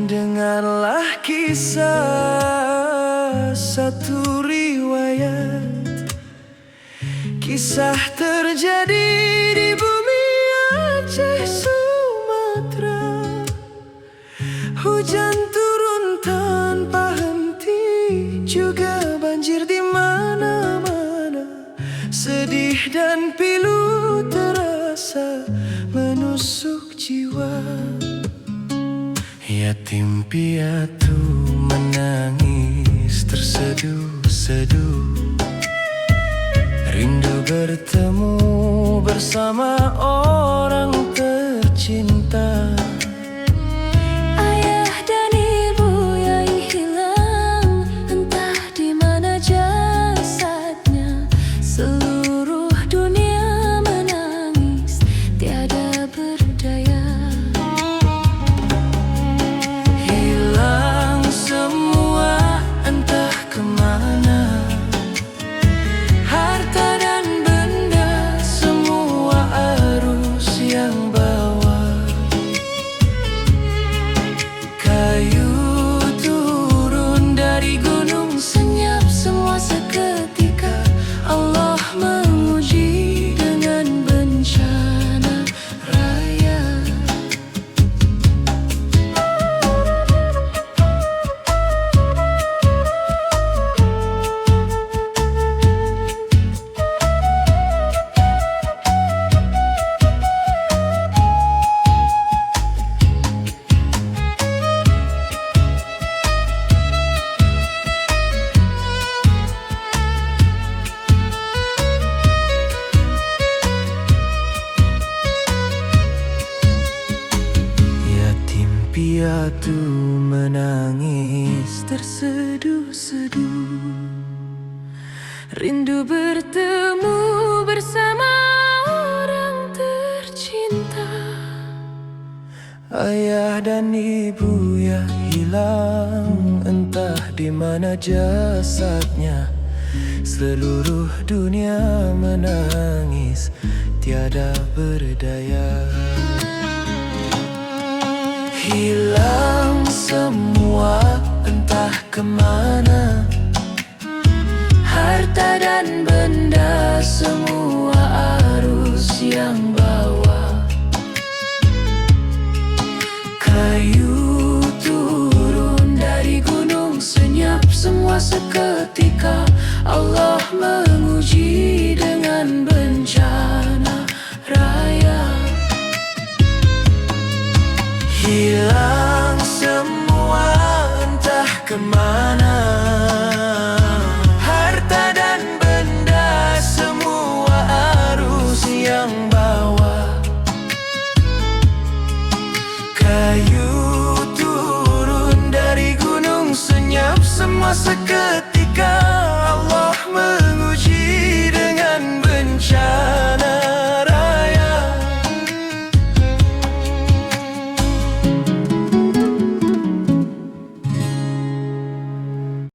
Dengarlah kisah satu riwayat, kisah terjadi di bumi Aceh Sumatera. Hujan turun tanpa henti, juga banjir di mana-mana. Sedih dan pilu terasa menusuk jiwa. Yatim piatu menangis terseduh-seduh, rindu bertemu bersama orang tercinta. Ayah dan ibu yang hilang, entah di mana jasadnya. Seluruh dunia menangis, tiada berdaya. Hilang semua entah kemana, harta dan benda semua arus yang bawa. Kayu turun dari gunung, senyap semua seketika. Allah menguji dengan bencana raya. Piatu menangis terseduh-seduh, rindu bertemu bersama orang tercinta. Ayah dan ibu yang hilang, entah di mana jasadnya. Seluruh dunia menangis, tiada berdaya. Hilang semua entah kemana, harta dan benda semua arus yang bawa. Kayu turun dari gunung, senyap semua seketika. Allah menguji dengan bencana raya. Hilang semua entah kemana, harta dan benda semua arus yang bawa. Kayu turun dari gunung, senyap semua seketika.